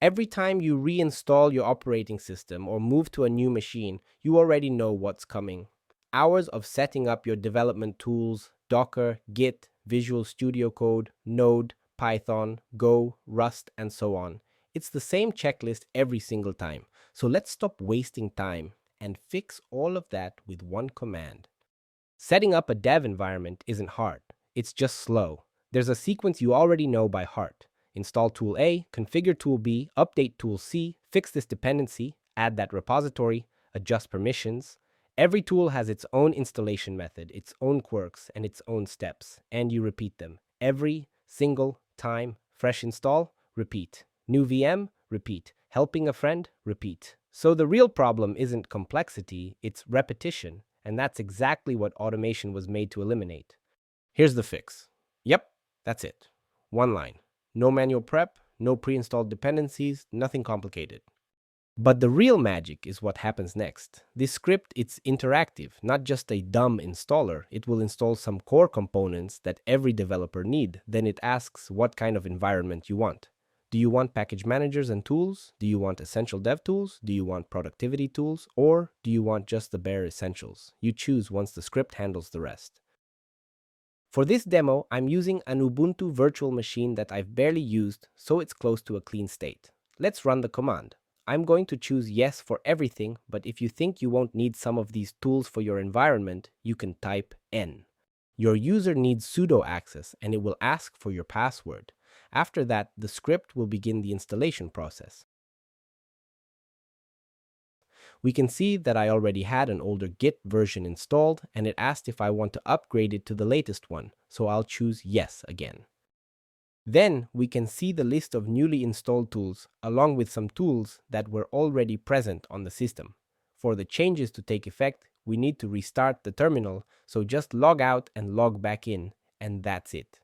Every time you reinstall your operating system or move to a new machine, you already know what's coming. Hours of setting up your development tools, Docker, Git, Visual Studio Code, Node, Python, Go, Rust, and so on. It's the same checklist every single time. So let's stop wasting time and fix all of that with one command. Setting up a dev environment isn't hard. It's just slow. There's a sequence you already know by heart. Install tool A, configure tool B, update tool C, fix this dependency, add that repository, adjust permissions. Every tool has its own installation method, its own quirks, and its own steps, and you repeat them. Every single time. Fresh install, repeat. New VM, repeat. Helping a friend, repeat. So the real problem isn't complexity, it's repetition, and that's exactly what automation was made to eliminate. Here's the fix. Yep, that's it. One line. No manual prep, no pre-installed dependencies, nothing complicated. But the real magic is what happens next. This script, it's interactive, not just a dumb installer. It will install some core components that every developer need. Then it asks what kind of environment you want. Do you want package managers and tools? Do you want essential dev tools? Do you want productivity tools? Or do you want just the bare essentials? You choose once the script handles the rest. For this demo, I'm using an Ubuntu virtual machine that I've barely used, so it's close to a clean state. Let's run the command. I'm going to choose yes for everything, but if you think you won't need some of these tools for your environment, you can type N. Your user needs sudo access and it will ask for your password. After that, the script will begin the installation process. We can see that I already had an older Git version installed and it asked if I want to upgrade it to the latest one, so I'll choose yes again. Then we can see the list of newly installed tools along with some tools that were already present on the system. For the changes to take effect, we need to restart the terminal, so just log out and log back in, and that's it.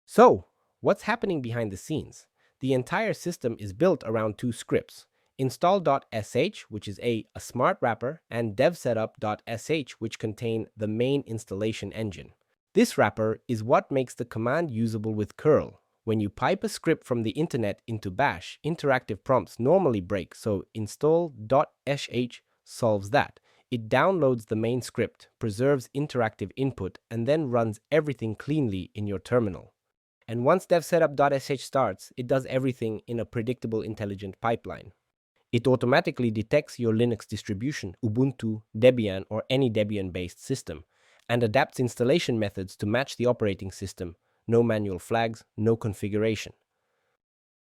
So, what's happening behind the scenes? The entire system is built around two scripts, install.sh, which is a smart wrapper, and devsetup.sh, which contain the main installation engine. This wrapper is what makes the command usable with curl. When you pipe a script from the internet into bash, interactive prompts normally break, so install.sh solves that. It downloads the main script, preserves interactive input, and then runs everything cleanly in your terminal. And once devsetup.sh starts, it does everything in a predictable, intelligent pipeline. It automatically detects your Linux distribution, Ubuntu, Debian, or any Debian-based system, and adapts installation methods to match the operating system. No manual flags, no configuration.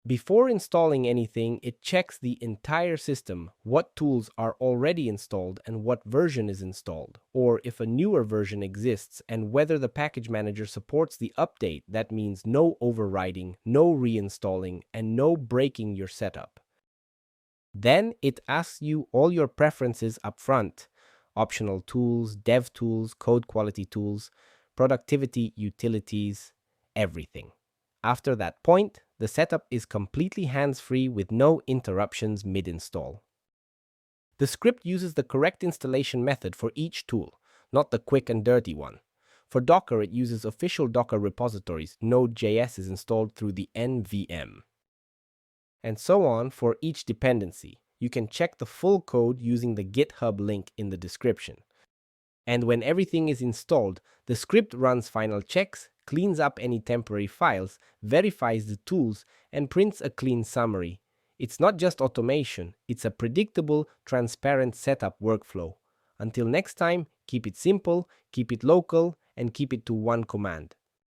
Before installing anything, it checks the entire system, what tools are already installed and what version is installed, or if a newer version exists and whether the package manager supports the update. That means no overriding, no reinstalling, and no breaking your setup. Then it asks you all your preferences up front, optional tools, dev tools, code quality tools, productivity utilities, everything. After that point, the setup is completely hands-free with no interruptions mid-install. The script uses the correct installation method for each tool, not the quick and dirty one. For Docker, it uses official Docker repositories. Node.js is installed through the NVM. And so on for each dependency. You can check the full code using the GitHub link in the description. And when everything is installed, the script runs final checks, cleans up any temporary files, verifies the tools, and prints a clean summary. It's not just automation, it's a predictable, transparent setup workflow. Until next time, keep it simple, keep it local, and keep it to one command.